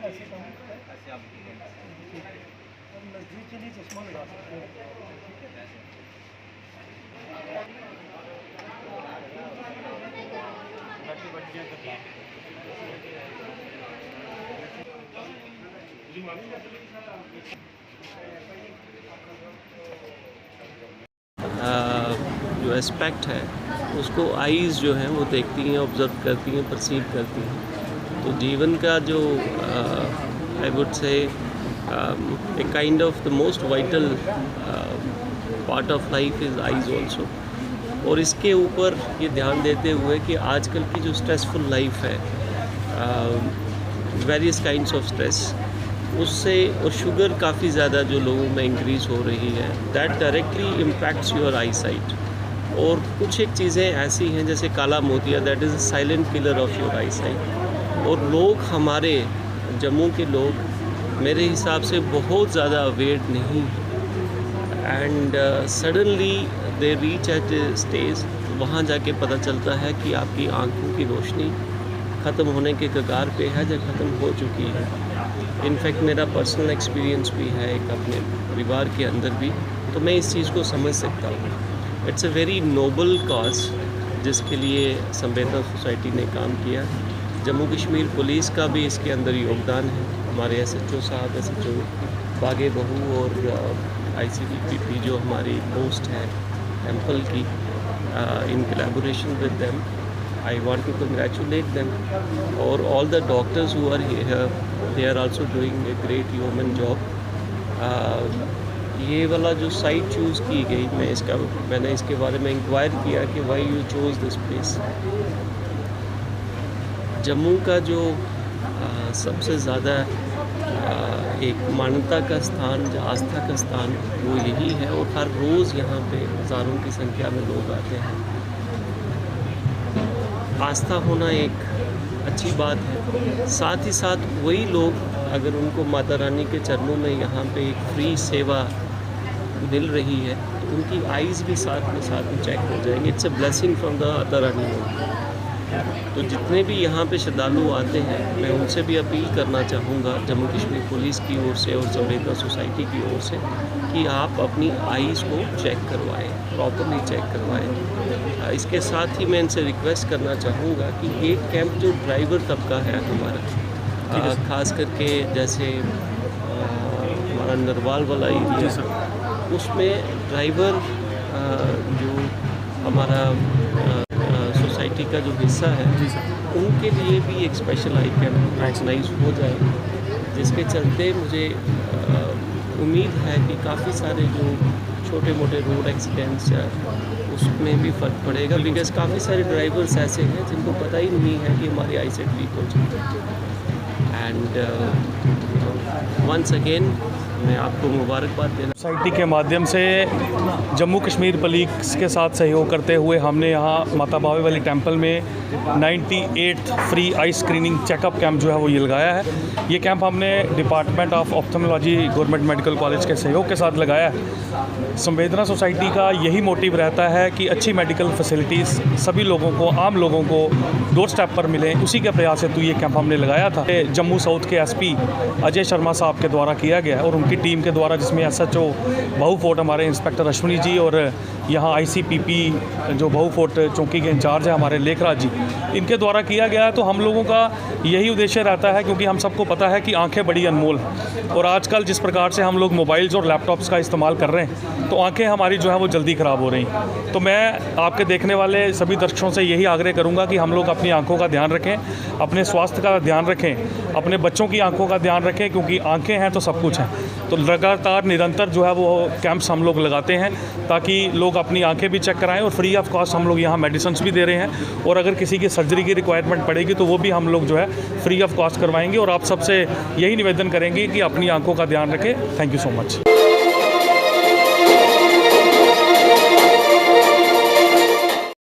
ऐसे काम ऐसे आप नज़दीक के लिए चश्मा लगा सकते हैं। जो एस्पेक्ट है उसको आईज़ जो हैं वो देखती हैं, ऑब्ज़र्व करती हैं, परसीव करती हैं। तो जीवन का जो I would say a kind of the most vital part of life is eyes also. और इसके ऊपर ये ध्यान देते हुए कि आजकल की जो स्ट्रेसफुल लाइफ है, वेरियस काइंड्स ऑफ स्ट्रेस, उससे और शुगर काफ़ी ज़्यादा जो लोगों में इंक्रीज़ हो रही है, that directly impacts your I site. और कुछ एक चीज़ें ऐसी हैं जैसे काला मोतिया, that is a silent killer of your I site. और लोग हमारे जम्मू के लोग मेरे हिसाब से बहुत ज़्यादा अवेयर नहीं हैं, and suddenly they reach at stage, वहाँ जाके पता चलता है कि आपकी आँखों की रोशनी ख़त्म होने के कगार पे है या ख़त्म हो चुकी है। इनफैक्ट मेरा पर्सनल एक्सपीरियंस भी है एक अपने परिवार के अंदर भी, तो मैं इस चीज़ को समझ सकता हूँ। It's a very noble cause जिसके लिए संवेदना सोसाइटी ने काम किया। जम्मू कश्मीर पुलिस का भी इसके अंदर योगदान है। हमारे SHO साहब, SHO बागे बहू और ICDPP जो हमारी पोस्ट है टेम्पल की, in collaboration with them I want to congratulate them, or all the doctors who are here, they are also doing a great human job. ये वाला जो साइट चूज़ की गई, मैंने इसके बारे में इंक्वायर किया कि why you chose this place। Jammu का जो सबसे ज़्यादा एक मान्यता का स्थान, आस्था का स्थान, वो यही है। और हर रोज़ यहाँ पे हज़ारों की संख्या में लोग आते हैं। आस्था होना एक अच्छी बात है, साथ ही साथ वही लोग अगर उनको माता रानी के चरणों में यहाँ पे एक फ्री सेवा मिल रही है तो उनकी आइज़ भी साथ में चेक हो जाएंगे। It's a blessing from the Mata Rani. तो जितने भी यहाँ पे श्रद्धालु आते हैं, मैं उनसे भी अपील करना चाहूँगा जम्मू कश्मीर पुलिस की ओर से और संवेदना सोसाइटी की ओर से कि आप अपनी आइज़ को चेक करवाएं, प्रॉपरली चेक करवाएं। इसके साथ ही मैं इनसे रिक्वेस्ट करना चाहूँगा कि ये कैंप जो ड्राइवर तबका है हमारा, ख़ास करके जैसे हमारा नरवाल वाला एरिया, उसमें ड्राइवर जो हमारा सोसाइटी का जो हिस्सा है, उनके लिए भी एक स्पेशल आई कैंप ऑर्गेनाइज हो जाए, जिसके चलते मुझे उम्मीद है कि काफ़ी सारे जो छोटे मोटे रोड एक्सीडेंट्स है उसमें भी फ़र्क पड़ेगा। बिकॉज काफ़ी सारे ड्राइवर्स ऐसे हैं जिनको पता ही नहीं है कि हमारी आई साइट वीक हो चुकी है। एंड वंस अगेन मैं आपको मुबारकबाद देना। सोसाइटी के माध्यम से जम्मू कश्मीर पुलिस के साथ सहयोग करते हुए हमने यहाँ माता बावे वाली टेंपल में 98th free eye screening checkup camp जो है वो ये लगाया है। ये कैंप हमने department of ophthalmology government medical college के सहयोग के साथ लगाया है। संवेदना सोसाइटी का यही मोटिव रहता है कि अच्छी मेडिकल फैसिलिटीज़ सभी लोगों को, आम लोगों को डोर स्टेप पर मिलें। उसी के प्रयास हेतु ये कैंप हमने लगाया था। जम्मू साउथ के SP अजय शर्मा साहब के द्वारा किया गया और उनकी टीम के द्वारा, जिसमें SHO बहू फोर्ट हमारे इंस्पेक्टर अश्विनी जी और यहाँ ICPP जो बहू फोर्ट चौकी के इंचार्ज है हमारे लेखराज जी, इनके द्वारा किया गया। तो हम लोगों का यही उद्देश्य रहता है, क्योंकि हम सबको पता है कि आंखें बड़ी अनमोल हैं और आजकल जिस प्रकार से हम लोग मोबाइल्स और लैपटॉप्स का इस्तेमाल कर रहे हैं तो आंखें हमारी जो है वो जल्दी ख़राब हो रही हैं। तो मैं आपके देखने वाले सभी दर्शकों से यही आग्रह करूँगा कि हम लोग अपनी आंखों का ध्यान रखें, अपने स्वास्थ्य का ध्यान रखें, अपने बच्चों की आंखों का ध्यान रखें, क्योंकि आंखें हैं तो सब कुछ है। तो लगातार निरंतर जो है वो कैंप्स हम लोग लगाते हैं ताकि लोग अपनी आंखें भी चेक कराएं और फ्री ऑफ कॉस्ट हम लोग यहाँ मेडिसिन्स भी दे रहे हैं। और अगर किसी की सर्जरी की रिक्वायरमेंट पड़ेगी तो वो भी हम लोग जो है फ्री ऑफ कॉस्ट करवाएंगे। और आप सबसे यही निवेदन करेंगे कि अपनी आंखों का ध्यान रखें। Thank you so much.